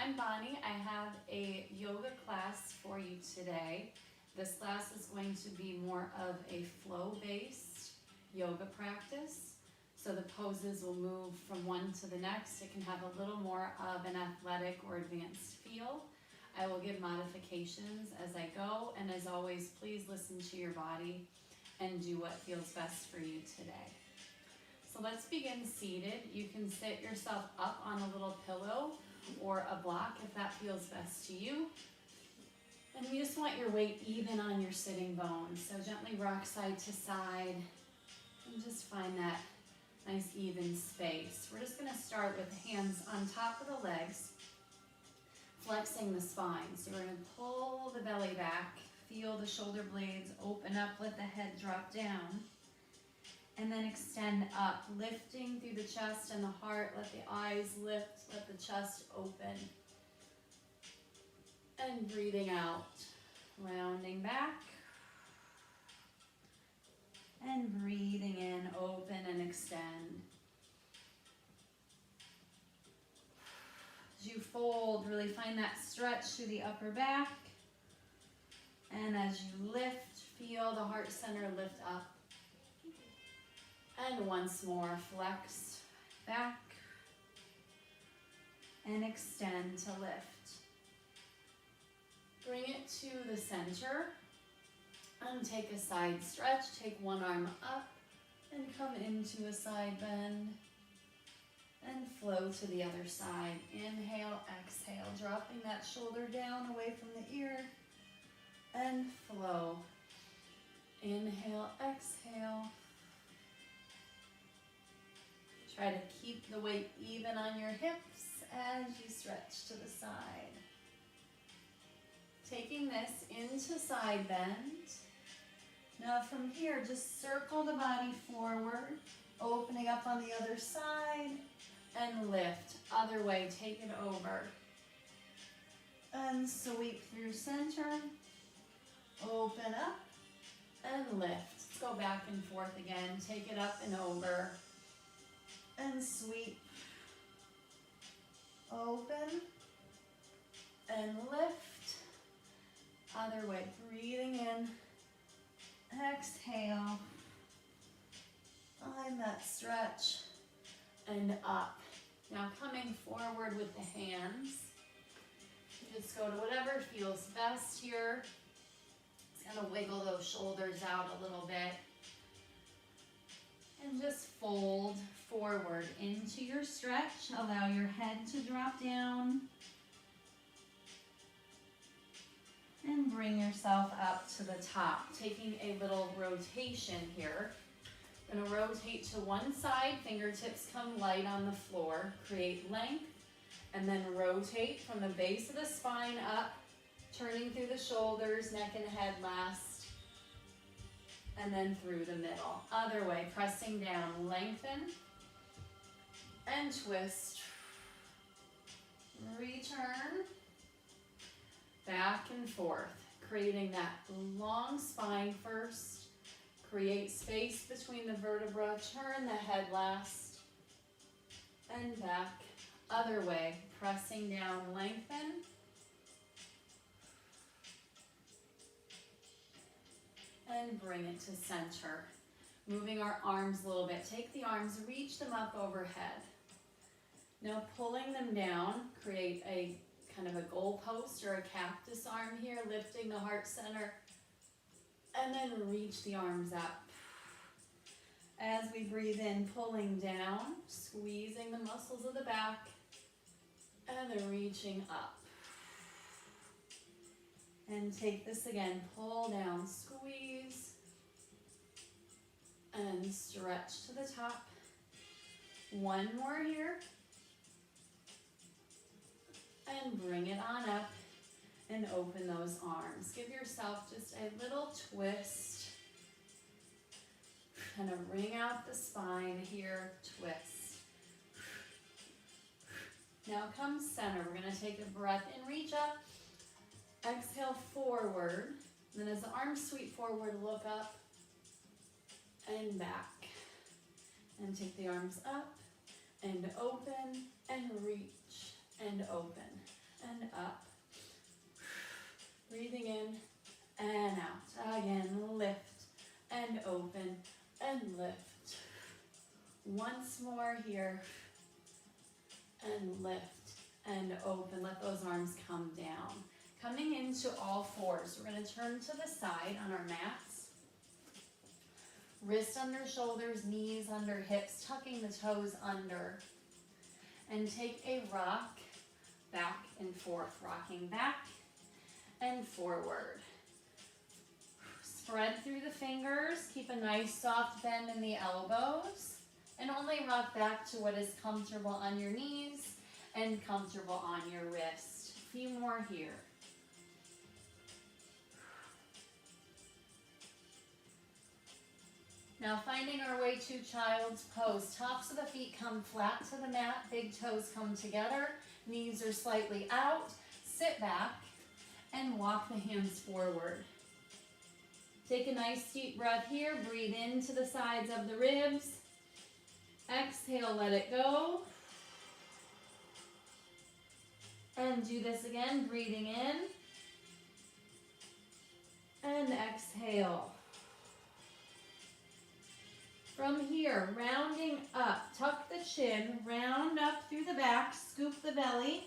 I'm Bonnie. I have a yoga class for you today. This class is going to be more of a flow-based yoga practice. So the poses will move from one to the next. It can have a little more of an athletic or advanced feel. I will give modifications as I go, and as always, please listen to your body and do what feels best for you today. So let's begin seated. You can sit yourself up on a little pillow or a block if that feels best to you. And you just want your weight even on your sitting bones. So gently rock side to side and just find that nice even space. We're just gonna start with the hands on top of the legs, flexing the spine. So we're gonna pull the belly back, feel the shoulder blades open up, let the head drop down. And then extend up, lifting through the chest and the heart. Let the eyes lift, let the chest open. And breathing out, rounding back. And breathing in, open and extend. As you fold, really find that stretch through the upper back. And as you lift, feel the heart center lift up. And once more, flex back and extend to lift. Bring it to the center and take a side stretch. Take one arm up and come into a side bend and flow to the other side. Inhale, exhale, dropping that shoulder down away from the ear and flow. Inhale, exhale. Try to keep the weight even on your hips as you stretch to the side. Taking this into side bend. Now from here, just circle the body forward, opening up on the other side, and lift. Other way, take it over. And sweep through center, open up, and lift. Let's go back and forth again. Take it up and over. And sweep, open, and lift. Other way, breathing in, exhale, find that stretch, and up. Now coming forward with the hands, just go to whatever feels best here. Just gonna wiggle those shoulders out a little bit. And just fold forward into your stretch. Allow your head to drop down. And bring yourself up to the top. Taking a little rotation here. I'm going to rotate to one side. Fingertips come light on the floor. Create length. And then rotate from the base of the spine up. Turning through the shoulders, neck and head last. And then through the middle. Other way, pressing down, lengthen, and twist. Return, back and forth, creating that long spine first. Create space between the vertebra, turn the head last, and back. Other way, pressing down, lengthen, and bring it to center. Moving our arms a little bit. Take the arms, reach them up overhead. Now pulling them down, create a kind of a goalpost or a cactus arm here, lifting the heart center, and then reach the arms up. As we breathe in, pulling down, squeezing the muscles of the back, and then reaching up. And take this again, pull down, squeeze, and stretch to the top. One more here. And bring it on up and open those arms. Give yourself just a little twist. Kind of wring out the spine here, twist. Now come center. We're going to take a breath and reach up. Exhale forward, then as the arms sweep forward, look up and back. And take the arms up and open and reach and open. once more here. And lift and open. Let those arms come down. Coming into all fours. We're going to turn to the side on our mats. Wrists under shoulders, knees under hips, tucking the toes under. And take a rock back and forth. Rocking back and forward. Spread through the fingers. Keep a nice soft bend in the elbows. And only rock back to what is comfortable on your knees and comfortable on your wrist. A few more here. Now finding our way to child's pose. Tops of the feet come flat to the mat. Big toes come together. Knees are slightly out. Sit back and walk the hands forward. Take a nice deep breath here. Breathe into the sides of the ribs. Exhale, let it go. And do this again, breathing in. And exhale. From here, rounding up, tuck the chin, round up through the back, scoop the belly.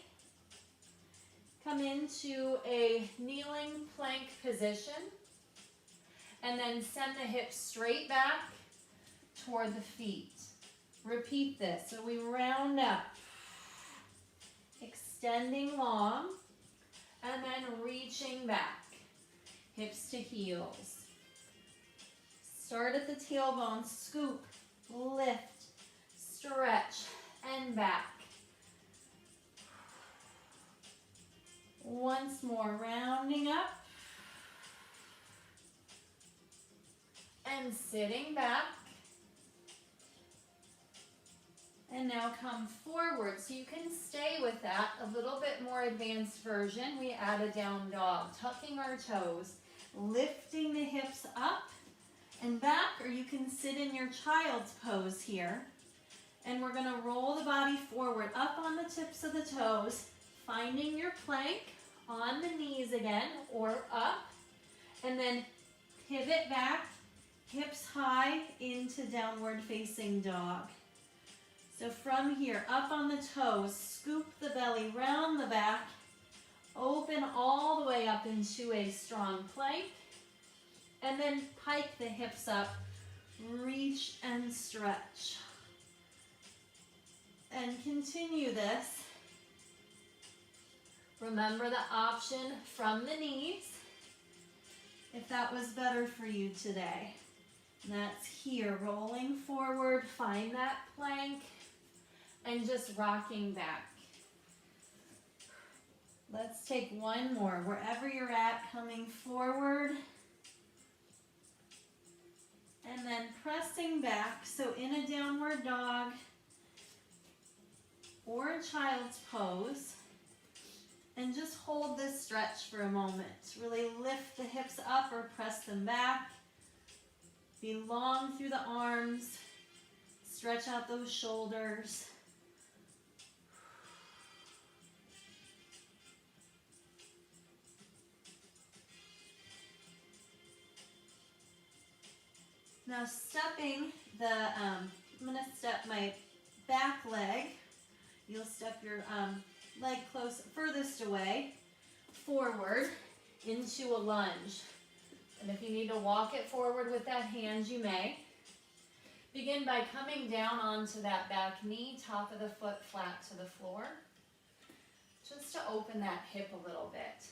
Come into a kneeling plank position. And then send the hips straight back toward the feet. Repeat this. So we round up, extending long, and then reaching back, hips to heels. Start at the tailbone, scoop, lift, stretch, and back. Once more, rounding up, and sitting back. And now come forward. So you can stay with that. A little bit more advanced version. We add a down dog. Tucking our toes. Lifting the hips up and back. Or you can sit in your child's pose here. And we're going to roll the body forward. Up on the tips of the toes. Finding your plank on the knees again. Or up. And then pivot back. Hips high into downward facing dog. So from here, up on the toes, scoop the belly, round the back, open all the way up into a strong plank, and then pike the hips up, reach and stretch. And continue this. Remember the option from the knees, if that was better for you today. And that's here, rolling forward, find that plank, and just rocking back. Let's take one more. Wherever you're at, coming forward. And then pressing back. So in a downward dog or a child's pose. And just hold this stretch for a moment. Really lift the hips up or press them back. Be long through the arms. Stretch out those shoulders. Now stepping I'm going to step my back leg. You'll step your leg close, furthest away, forward into a lunge. And if you need to walk it forward with that hand, you may. Begin by coming down onto that back knee, top of the foot flat to the floor. Just to open that hip a little bit.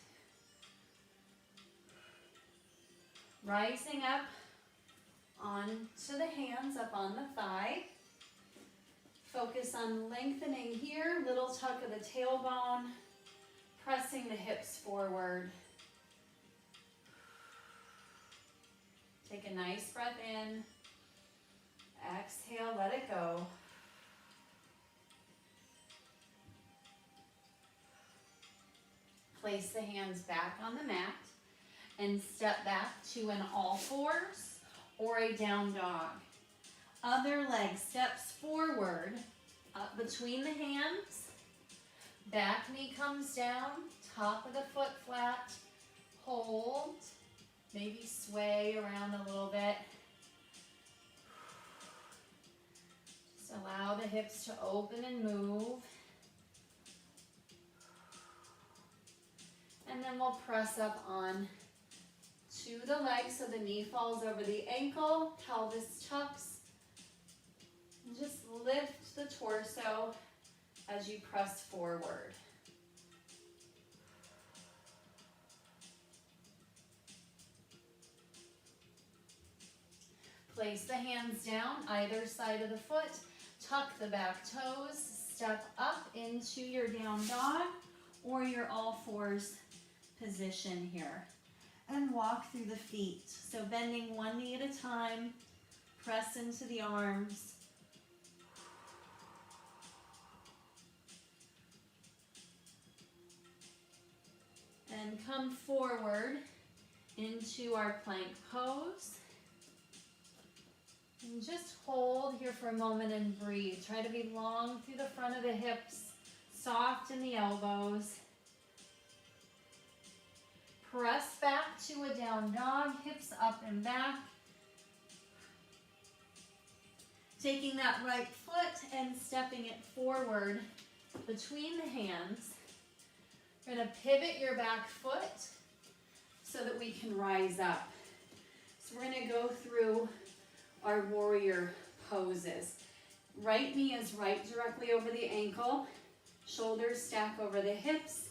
Rising up onto the hands, up on the thigh. Focus on lengthening here, little tuck of the tailbone, pressing the hips forward. Take a nice breath in. Exhale, let it go. Place the hands back on the mat and step back to an all fours or a down dog. Other leg steps forward, up between the hands. Back knee comes down, top of the foot flat. Hold, maybe sway around a little bit. Just allow the hips to open and move. And then we'll press up on to the leg so the knee falls over the ankle, pelvis tucks. And just lift the torso as you press forward. Place the hands down either side of the foot, tuck the back toes, step up into your down dog or your all fours position here. And walk through the feet. So bending one knee at a time, press into the arms. And come forward into our plank pose. And just hold here for a moment and breathe. Try to be long through the front of the hips, soft in the elbows. Press back to a down dog, hips up and back. Taking that right foot and stepping it forward between the hands. You're going to pivot your back foot so that we can rise up. So we're going to go through our warrior poses. Right knee is right directly over the ankle, shoulders stack over the hips,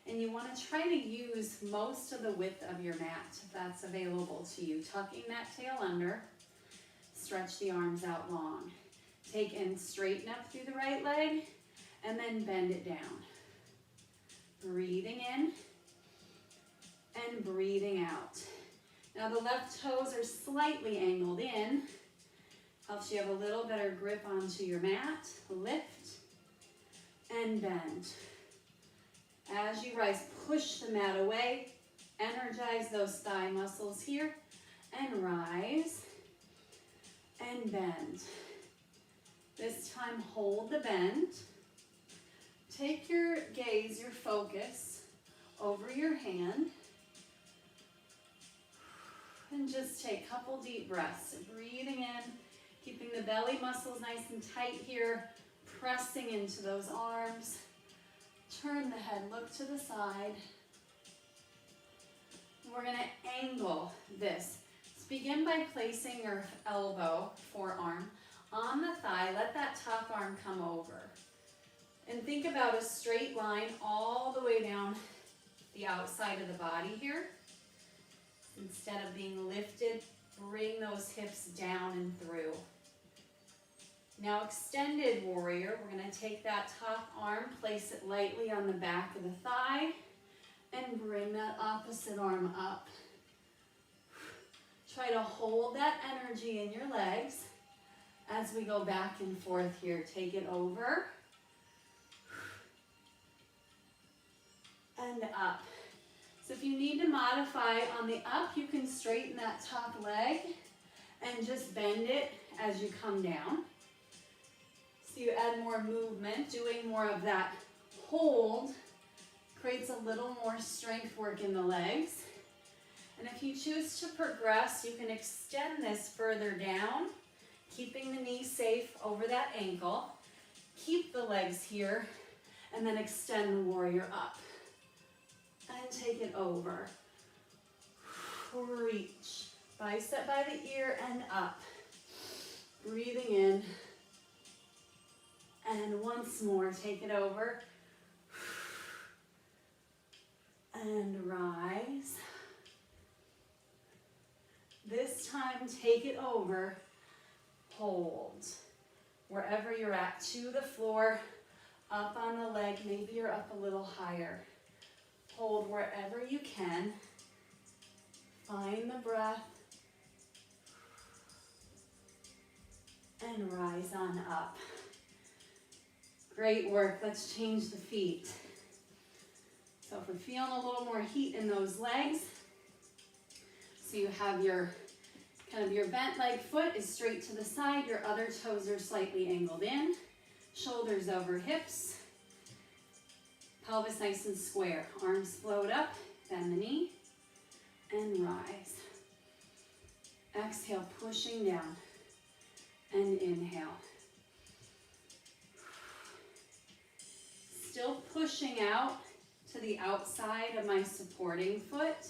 and you want to try to use most of the width of your mat if that's available to you. Tucking that tail under, stretch the arms out long. Take and straighten up through the right leg, and then bend it down. Breathing in and breathing out. Now the left toes are slightly angled in. Helps you have a little better grip onto your mat. Lift and bend. As you rise, push the mat away. Energize those thigh muscles here. And rise and bend. This time, hold the bend. Take your gaze, your focus, over your hand. And just take a couple deep breaths. Breathing in, keeping the belly muscles nice and tight here. Pressing into those arms. Turn the head, look to the side. We're going to angle this. Let's begin by placing your elbow, forearm, on the thigh. Let that top arm come over. And think about a straight line all the way down the outside of the body here. Instead of being lifted, bring those hips down and through. Now extended warrior, we're going to take that top arm, place it lightly on the back of the thigh, and bring that opposite arm up. Try to hold that energy in your legs as we go back and forth here. Take it over and up. So if you need to modify on the up, you can straighten that top leg and just bend it as you come down. So you add more movement, doing more of that hold creates a little more strength work in the legs. And if you choose to progress, you can extend this further down, keeping the knee safe over that ankle. Keep the legs here, and then extend the warrior up. And take it over. Reach. Bicep by the ear and up. Breathing in. And once more, take it over. And rise. This time, take it over. Hold. Wherever you're at, to the floor, up on the leg, maybe you're up a little higher. Hold wherever you can. Find the breath. And rise on up. Great work. Let's change the feet. So if we're feeling a little more heat in those legs, so you have your kind of your bent leg foot is straight to the side, your other toes are slightly angled in, shoulders over hips, pelvis nice and square, arms float up, bend the knee, and rise. Exhale, pushing down, and inhale. still pushing out to the outside of my supporting foot,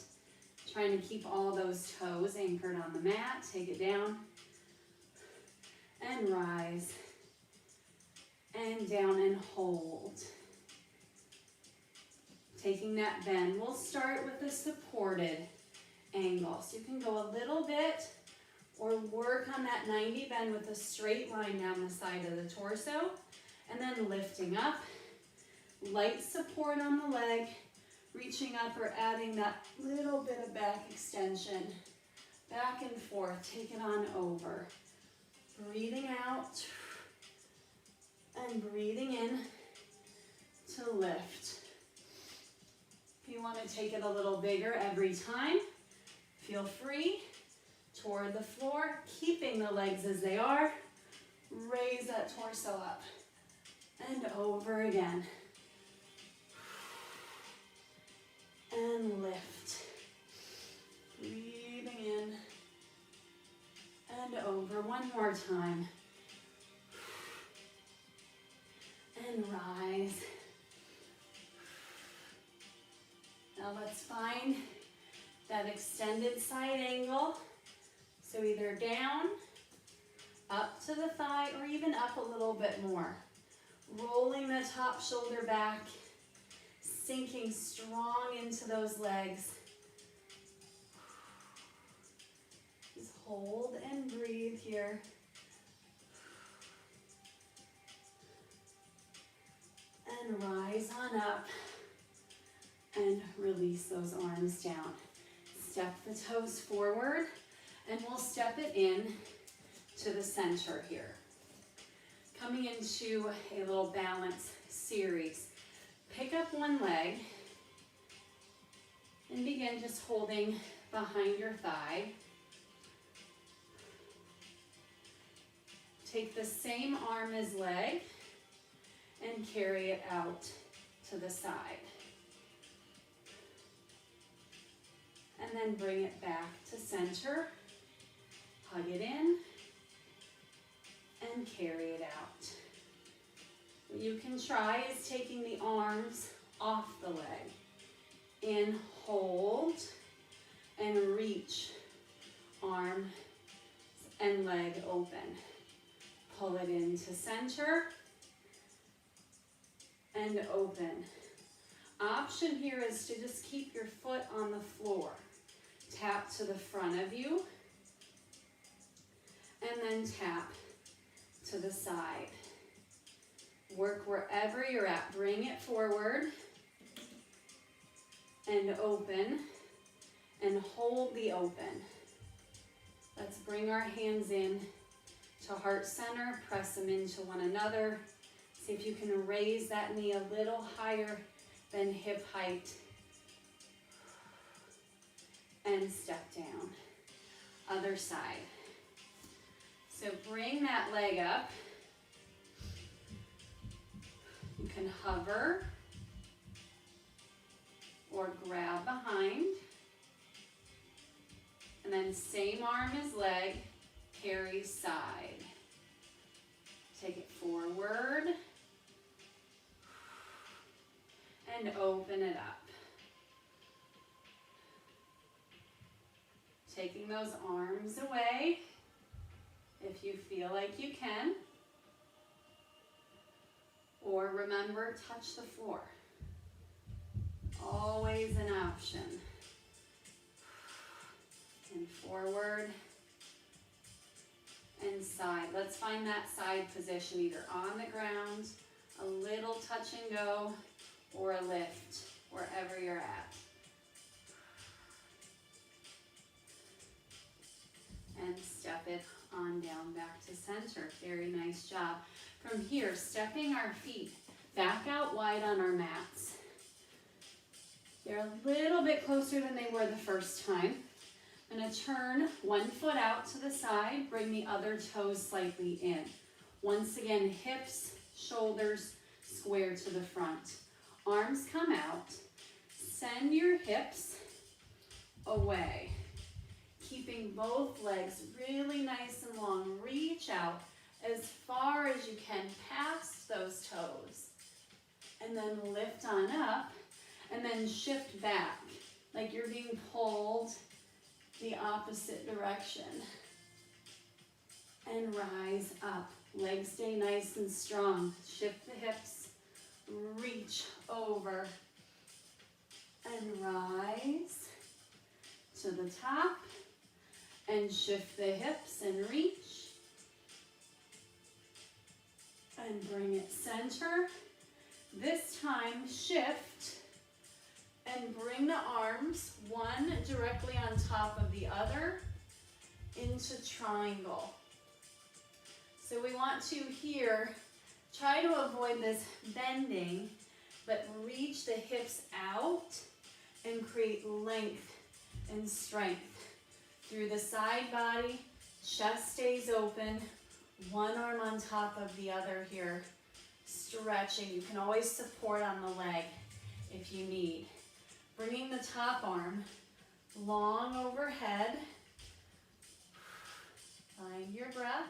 trying to keep all those toes anchored on the mat. Take it down and rise and down and hold. Taking that bend, we'll start with a supported angle. So you can go a little bit or work on that 90 bend with a straight line down the side of the torso, and then lifting up, light support on the leg, reaching up or adding that little bit of back extension, back and forth, take it on over. Breathing out and breathing in to lift. If you want to take it a little bigger every time, feel free. Toward the floor, keeping the legs as they are. Raise that torso up and over again. And lift. Breathing in and over. One more time. And rise. Now let's find that extended side angle. So either down, up to the thigh, or even up a little bit more. Rolling the top shoulder back, sinking strong into those legs. Just hold and breathe here. And rise on up and release those arms down. Step the toes forward. And we'll step it in to the center here. Coming into a little balance series. Pick up one leg and begin just holding behind your thigh. Take the same arm as leg and carry it out to the side. And then bring it back to center. Hug it in and carry it out. What you can try is taking the arms off the leg. In, hold, and reach. Arm and leg open. Pull it into center and open. Option here is to just keep your foot on the floor. Tap to the front of you. And then tap to the side. Work wherever you're at. Bring it forward and open and hold the open. Let's bring our hands in to heart center. Press them into one another. See if you can raise that knee a little higher than hip height. And step down. Other side. So bring that leg up. You can hover or grab behind. And then same arm as leg, carry side. Take it forward. And open it up. Taking those arms away. If you feel like you can, or remember, touch the floor. Always an option. And forward and side. Let's find that side position, either on the ground, a little touch and go, or a lift, wherever you're at. And step it on down back to center. Very nice job. From here, stepping our feet back out wide on our mats. They're a little bit closer than they were the first time. I'm going to turn one foot out to the side, bring the other toes slightly in. Once again, hips, shoulders, square to the front. Arms come out. Send your hips away. Keeping both legs really nice and long. Reach out as far as you can past those toes. and then lift on up, and then shift back, like you're being pulled the opposite direction. And rise up. Legs stay nice and strong. Shift the hips, reach over, and rise to the top, and shift the hips and reach, and bring it center. This time, shift and bring the arms, one directly on top of the other, into triangle. So we want to here, try to avoid this bending, but reach the hips out and create length and strength. Through the side body, chest stays open, one arm on top of the other here, stretching. You can always support on the leg if you need. Bringing the top arm long overhead. Find your breath.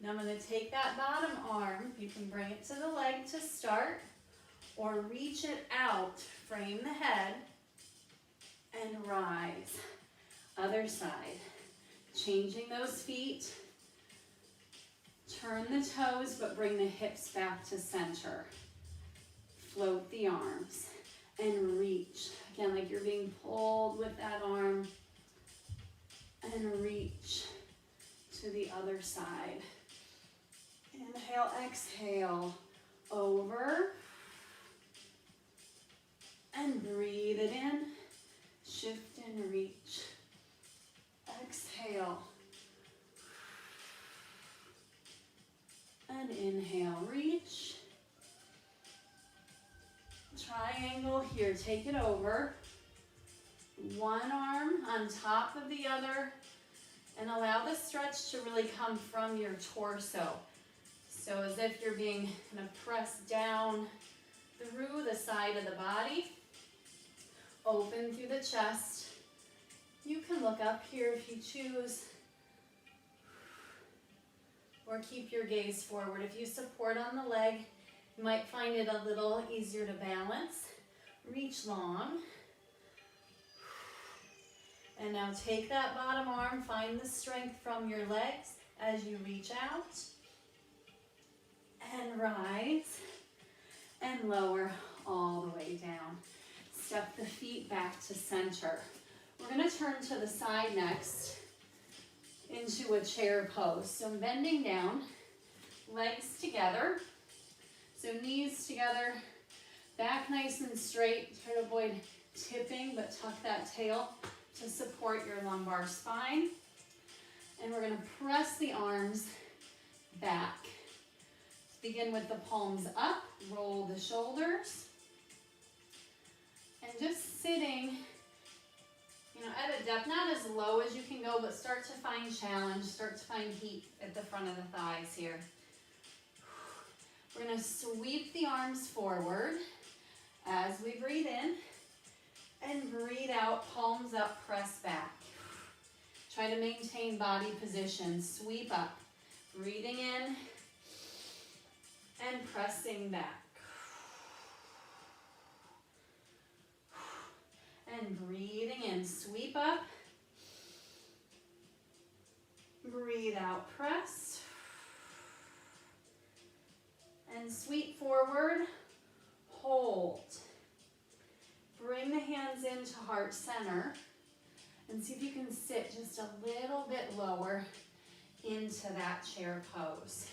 Now I'm going to take that bottom arm, you can bring it to the leg to start, or reach it out, frame the head, and rise. Other side. Changing those feet. Turn the toes, but bring the hips back to center. Float the arms and reach. Again, like you're being pulled with that arm, and reach to the other side. Inhale, exhale, over, and breathe it in, shift and reach. Exhale, and inhale, reach. Triangle here, take it over. One arm on top of the other, and allow the stretch to really come from your torso. So as if you're being kind of pressed down through the side of the body, open through the chest. You can look up here if you choose, or keep your gaze forward. If you support on the leg, you might find it a little easier to balance. Reach long. And now take that bottom arm, find the strength from your legs as you reach out. And rise and lower all the way down. Step the feet back to center. We're going to turn to the side next into a chair pose. So I'm bending down, legs together. So knees together, back nice and straight. Try to avoid tipping, but tuck that tail to support your lumbar spine. And we're going to press the arms back. Begin with the palms up, roll the shoulders, and just sitting, at a depth, not as low as you can go, but start to find challenge, start to find heat at the front of the thighs here. We're going to sweep the arms forward as we breathe in, and breathe out, palms up, press back. Try to maintain body position, sweep up, breathing in, and pressing back. And breathing in, sweep up. Breathe out, press. And sweep forward, hold. Bring the hands into heart center. And see if you can sit just a little bit lower into that chair pose.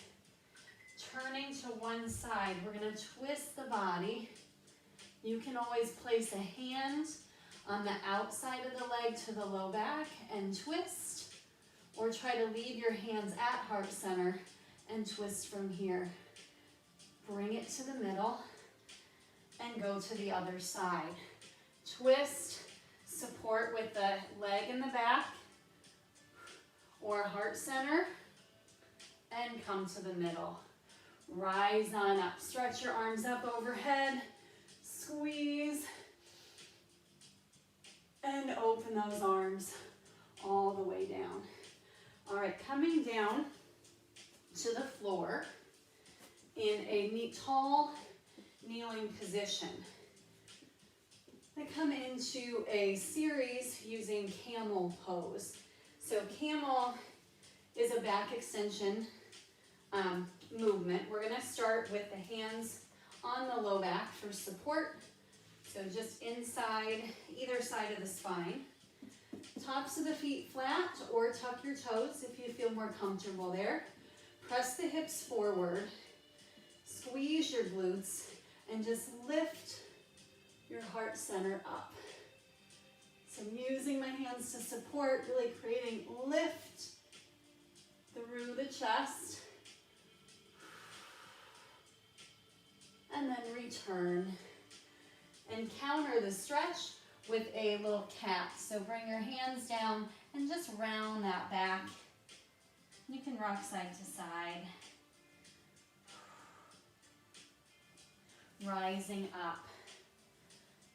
Turning to one side, we're going to twist the body. You can always place a hand on the outside of the leg to the low back and twist, or try to leave your hands at heart center and twist from here. Bring it to the middle and go to the other side. Twist, support with the leg in the back or heart center, and come to the middle. Rise on up. Stretch your arms up overhead. Squeeze. And open those arms all the way down. All right, coming down to the floor. in a tall kneeling position. I come into a series using camel pose. So camel is a back extension movement. We're going to start with the hands on the low back for support. So just inside, either side of the spine. Tops of the feet flat, or tuck your toes if you feel more comfortable there. Press the hips forward. Squeeze your glutes and just lift your heart center up. So I'm using my hands to support, really creating lift through the chest. And then return. And counter the stretch with a little cat. So bring your hands down and just round that back. You can rock side to side. Rising up.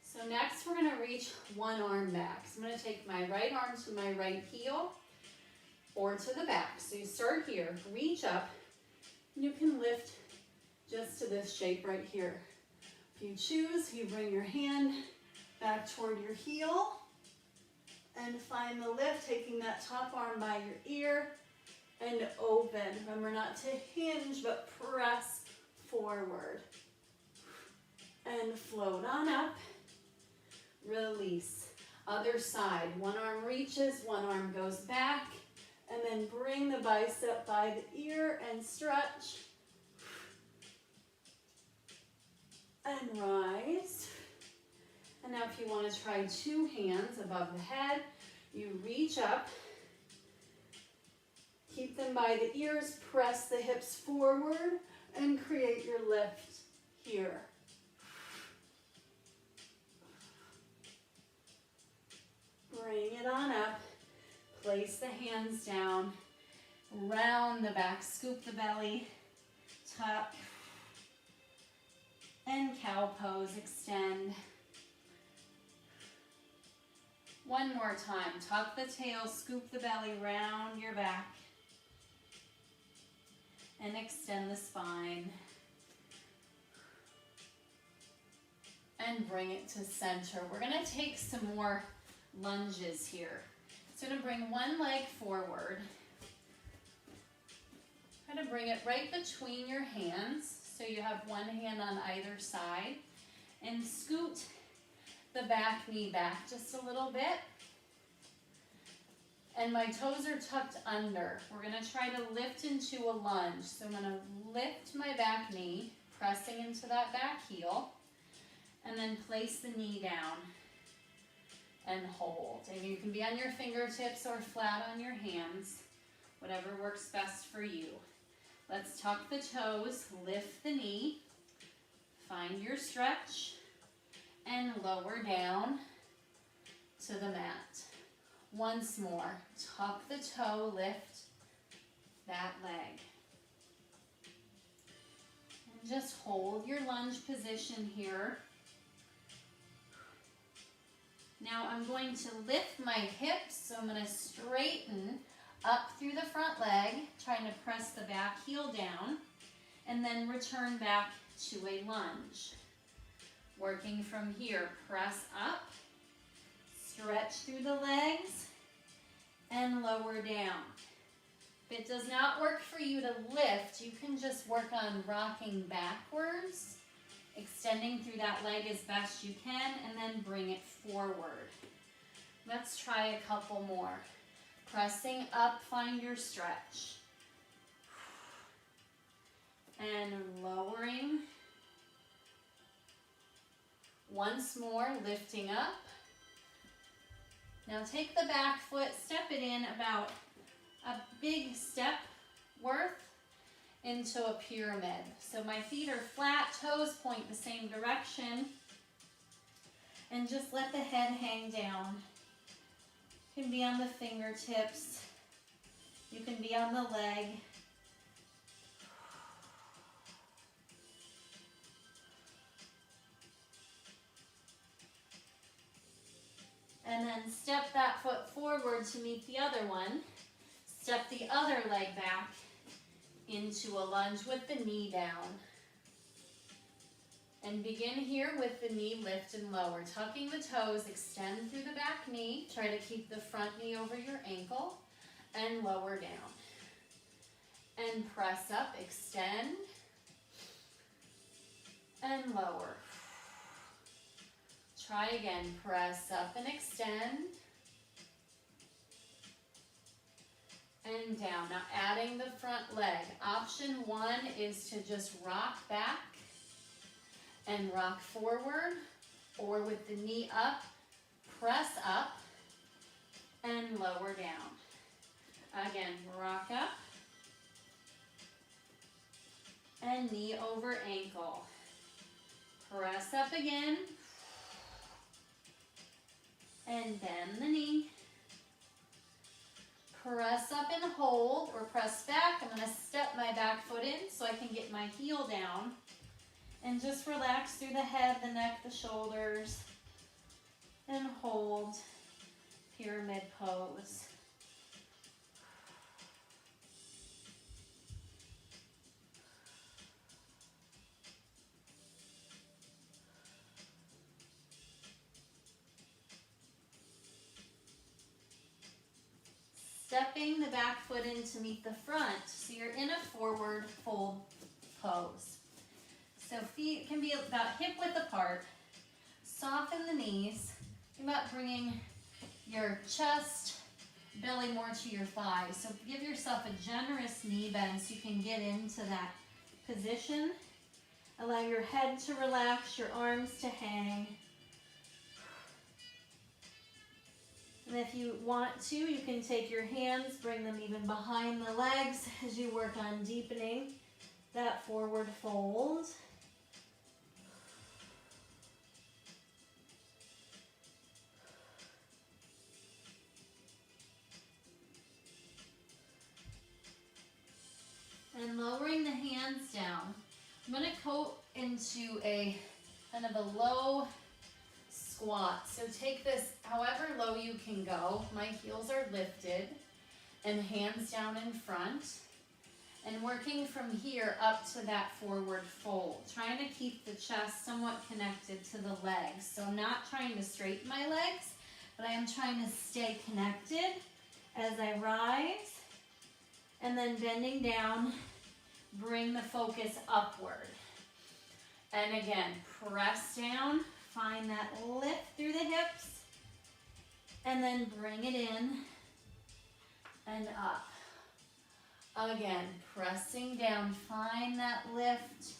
So next we're going to reach one arm back. So I'm going to take my right arm to my right heel or to the back. So you start here, reach up, and you can lift just to this shape right here. If you choose, you bring your hand back toward your heel and find the lift, taking that top arm by your ear and open. Remember not to hinge, but press forward. And float on up. Release. Other side. One arm reaches, one arm goes back, and then bring the bicep by the ear and stretch. And rise. And now if you want to try two hands above the head, you reach up. Keep them by the ears, press the hips forward, and create your lift here. Bring it on up. Place the hands down. Round the back, scoop the belly, tuck. And cow pose, extend. One more time, tuck the tail, scoop the belly, round your back. And extend the spine. And bring it to center. We're gonna take some more lunges here. So I'm gonna bring one leg forward. Try to bring it right between your hands. So you have one hand on either side. And scoot the back knee back just a little bit. And my toes are tucked under. We're gonna try to lift into a lunge. So I'm gonna lift my back knee, pressing into that back heel, and then place the knee down and hold. And you can be on your fingertips or flat on your hands, whatever works best for you. Let's tuck the toes, lift the knee, find your stretch, and lower down to the mat. Once more, tuck the toe, lift that leg. And just hold your lunge position here. Now I'm going to lift my hips, so I'm going to straighten up through the front leg, trying to press the back heel down, and then return back to a lunge. Working from here, press up, stretch through the legs, and lower down. If it does not work for you to lift, you can just work on rocking backwards, extending through that leg as best you can, and then bring it forward. Let's try a couple more. Pressing up, find your stretch. And lowering. Once more, lifting up. Now take the back foot, step it in about a big step worth into a pyramid. So my feet are flat, toes point the same direction. And just let the head hang down. You can be on the fingertips. You can be on the leg. And then step that foot forward to meet the other one. Step the other leg back into a lunge with the knee down. And begin here with the knee lift and lower. Tucking the toes, extend through the back knee. Try to keep the front knee over your ankle and lower down. And press up, extend and lower. Try again, press up and extend and down. Now adding the front leg. Option 1 is to just rock back and rock forward, or with the knee up, press up and lower down. Again, rock up and knee over ankle. Press up again and bend the knee. Press up and hold, or press back. I'm going to step my back foot in so I can get my heel down. And just relax through the head, the neck, the shoulders, and hold pyramid pose. Stepping the back foot in to meet the front, so you're in a forward fold pose. So feet can be about hip width apart. Soften the knees. Think about bringing your chest, belly more to your thighs. So give yourself a generous knee bend so you can get into that position. Allow your head to relax, your arms to hang. And if you want to, you can take your hands, bring them even behind the legs as you work on deepening that forward fold. And lowering the hands down, I'm going to go into a kind of a low squat. So take this however low you can go. My heels are lifted and hands down in front. And working from here up to that forward fold. Trying to keep the chest somewhat connected to the legs. So I'm not trying to straighten my legs, but I am trying to stay connected as I rise. And then bending down, bring the focus upward. And again, press down, find that lift through the hips, and then bring it in and up. Again, pressing down, find that lift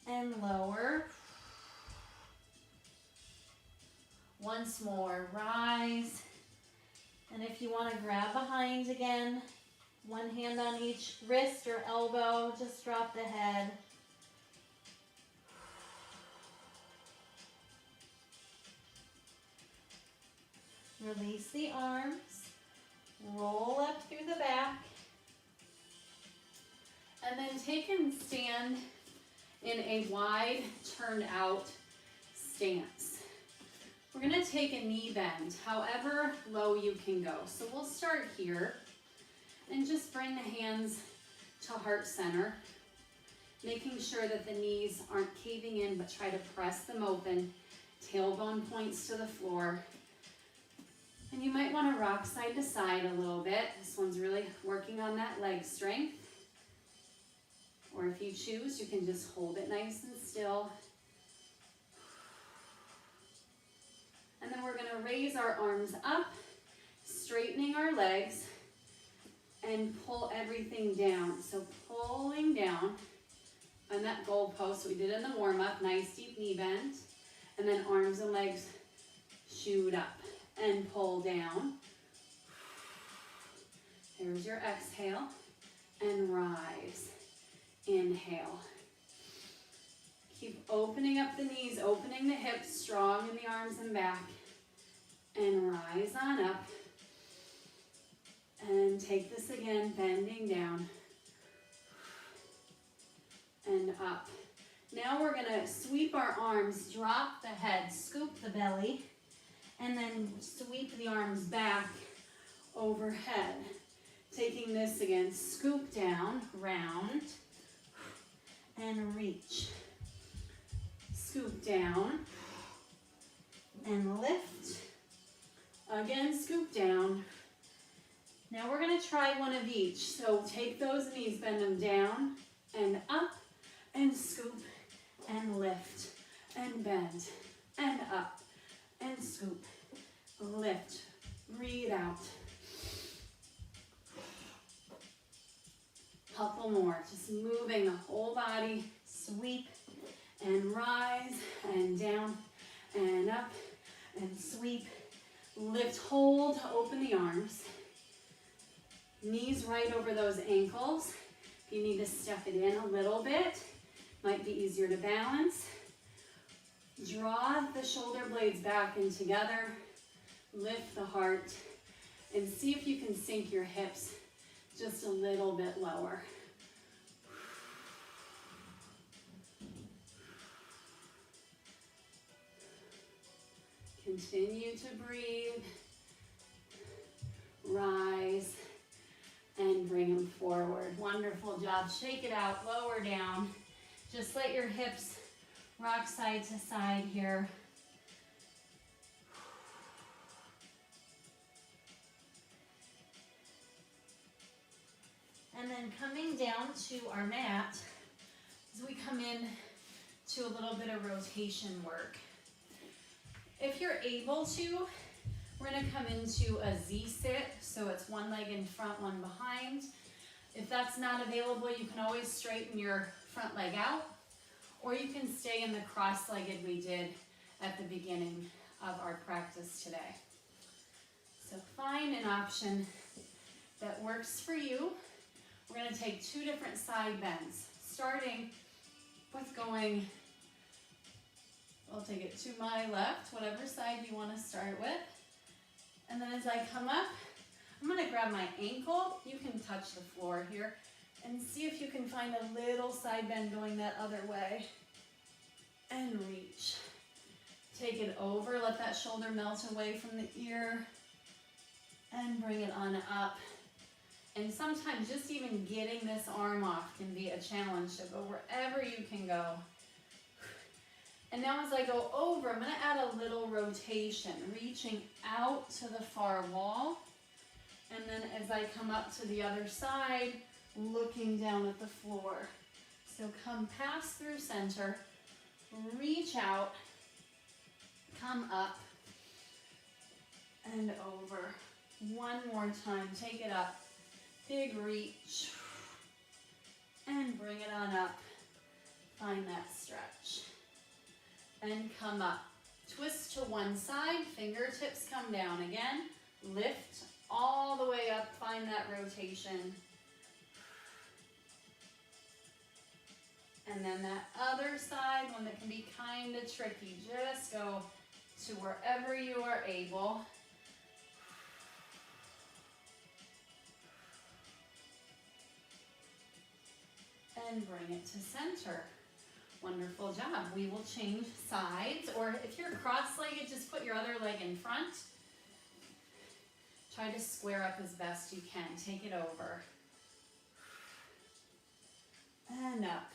and lower. Once more, rise. And if you want to grab behind again, one hand on each wrist or elbow, just drop the head. Release the arms, roll up through the back, and then take and stand in a wide turned out stance. We're going to take a knee bend, however low you can go. So we'll start here and just bring the hands to heart center, making sure that the knees aren't caving in, but try to press them open. Tailbone points to the floor. And you might want to rock side to side a little bit. This one's really working on that leg strength. Or if you choose, you can just hold it nice and still. And then we're going to raise our arms up, straightening our legs, and pull everything down. So pulling down on that goal post we did in the warm-up, nice deep knee bend, and then arms and legs shoot up and pull down. There's your exhale, and rise. Inhale. Keep opening up the knees, opening the hips, strong in the arms and back. And rise on up. And take this again, bending down. And up. Now we're going to sweep our arms, drop the head, scoop the belly, and then sweep the arms back overhead. Taking this again, scoop down, round, and reach. Scoop down, and lift. Again, scoop down. Now we're gonna try one of each. So take those knees, bend them down and up, and scoop, and lift, and bend, and up, and scoop, lift, breathe out. Couple more, just moving the whole body, sweep, and rise, and down, and up, and sweep, lift, hold, open the arms. Knees right over those ankles. If you need to step it in a little bit, might be easier to balance. Draw the shoulder blades back in together, lift the heart, and see if you can sink your hips just a little bit lower. Continue to breathe, rise, and bring them forward. Wonderful job. Shake it out, lower down. Just let your hips rock side to side here. And then coming down to our mat, as we come in to a little bit of rotation work. If you're able to, we're gonna come into a Z-sit, so it's one leg in front, one behind. If that's not available, you can always straighten your front leg out, or you can stay in the cross-legged we did at the beginning of our practice today. So find an option that works for you. We're gonna take 2 different side bends, starting with going, I'll take it to my left, whatever side you wanna start with. And then as I come up, I'm gonna grab my ankle. You can touch the floor here and see if you can find a little side bend going that other way. And reach. Take it over, let that shoulder melt away from the ear. And bring it on up. And sometimes just even getting this arm off can be a challenge to go wherever you can go. And now as I go over, I'm gonna add a little rotation, reaching out to the far wall. And then as I come up to the other side, looking down at the floor. So come past through center, reach out, come up, and over. One more time, take it up, big reach, and bring it on up. Find that stretch. And come up. Twist to one side, fingertips come down again. Lift all the way up, find that rotation. And then that other side, one that can be kind of tricky. Just go to wherever you are able. And bring it to center. Wonderful job. We will change sides, or if you're cross-legged, just put your other leg in front. Try to square up as best you can. Take it over. And up.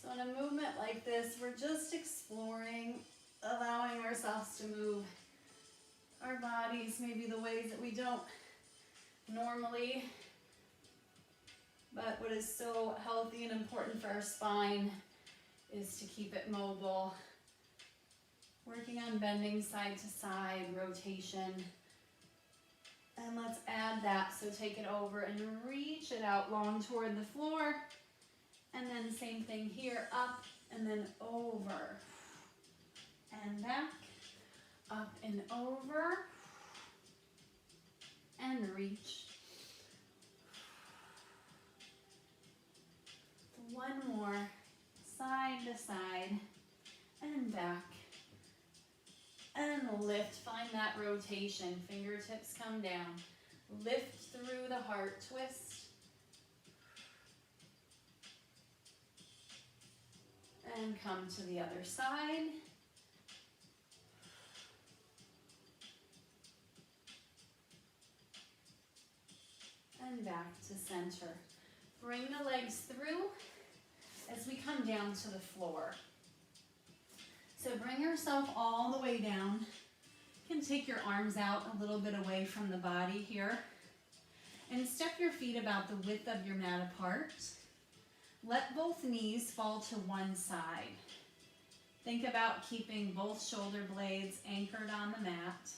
So in a movement like this, we're just exploring, allowing ourselves to move our bodies, maybe the ways that we don't normally. But what is so healthy and important for our spine is to keep it mobile. Working on bending side to side, rotation. And let's add that. So take it over and reach it out long toward the floor. And then same thing here, up and then over. And back, up and over. And reach. One more, side to side, and back, and lift. Find that rotation. Fingertips come down. Lift through the heart, twist, and come to the other side. and back to center. Bring the legs through as we come down to the floor. So bring yourself all the way down. You can take your arms out a little bit away from the body here. And step your feet about the width of your mat apart. Let both knees fall to one side. Think about keeping both shoulder blades anchored on the mat.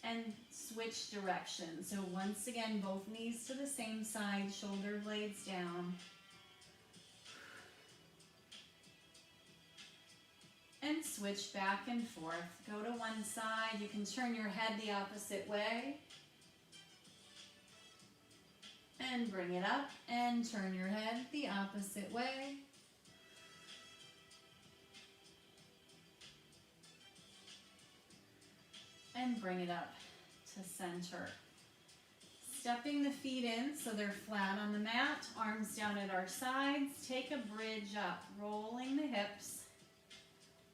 And switch directions. So once again, both knees to the same side, shoulder blades down. And switch back and forth. Go to one side. You can turn your head the opposite way. And bring it up and turn your head the opposite way. And bring it up to center. Stepping the feet in so they're flat on the mat, arms down at our sides. Take a bridge up, rolling the hips.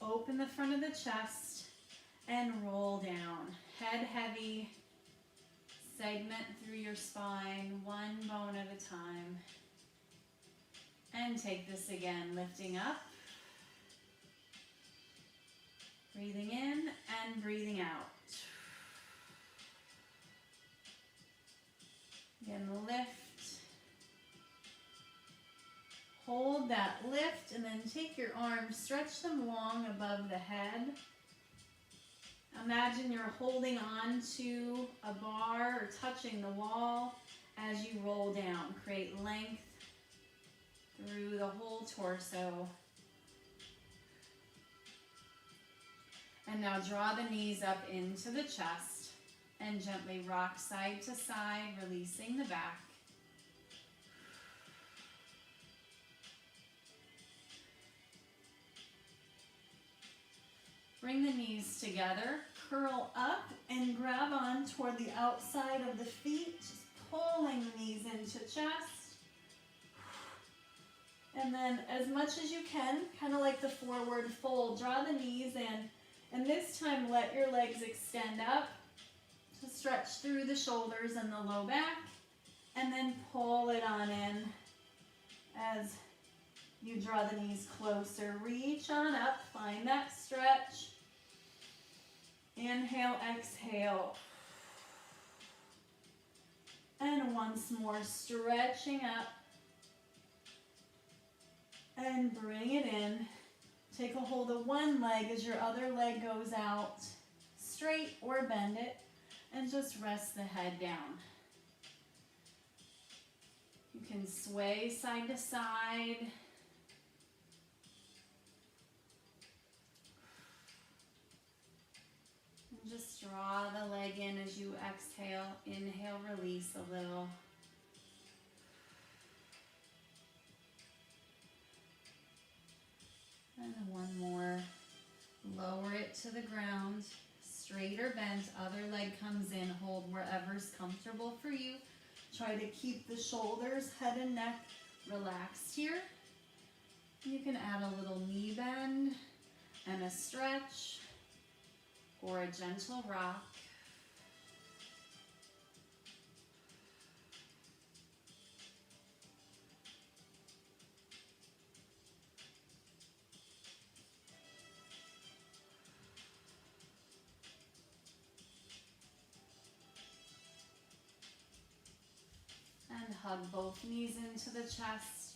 Open the front of the chest and roll down. Head heavy. Segment through your spine, one bone at a time. And take this again, lifting up. Breathing in and breathing out. Again, lift. Hold that lift and then take your arms, stretch them long above the head. Imagine you're holding on to a bar or touching the wall as you roll down. Create length through the whole torso. And now draw the knees up into the chest and gently rock side to side, releasing the back. Bring the knees together, curl up and grab on toward the outside of the feet, just pulling the knees into chest. And then as much as you can, kind of like the forward fold, draw the knees in. And this time let your legs extend up to stretch through the shoulders and the low back. And then pull it on in as you draw the knees closer. Reach on up, find that stretch. Inhale, exhale. And once more, stretching up. And bring it in. Take a hold of one leg as your other leg goes out. Straight or bend it. And just rest the head down. You can sway side to side. And just draw the leg in as you exhale. Inhale, release a little. And one more. Lower it to the ground. Straight or bent. Other leg comes in. Hold wherever's comfortable for you. Try to keep the shoulders, head and neck relaxed here. You can add a little knee bend and a stretch or a gentle rock. And hug both knees into the chest.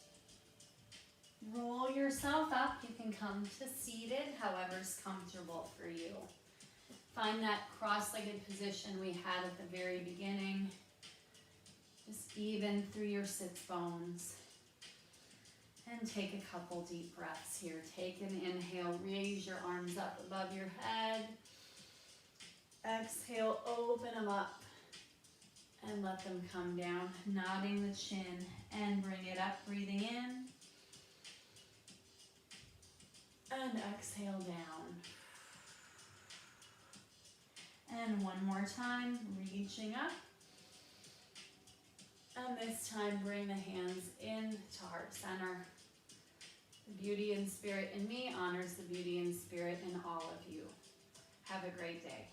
Roll yourself up. You can come to seated, however's comfortable for you. Find that cross-legged position we had at the very beginning. Just even through your sits bones. And take a couple deep breaths here. Take an inhale, raise your arms up above your head. Exhale, open them up. And let them come down, nodding the chin, and bring it up, breathing in. And exhale down. And one more time, reaching up. And this time, bring the hands into heart center. The beauty and spirit in me honors the beauty and spirit in all of you. Have a great day.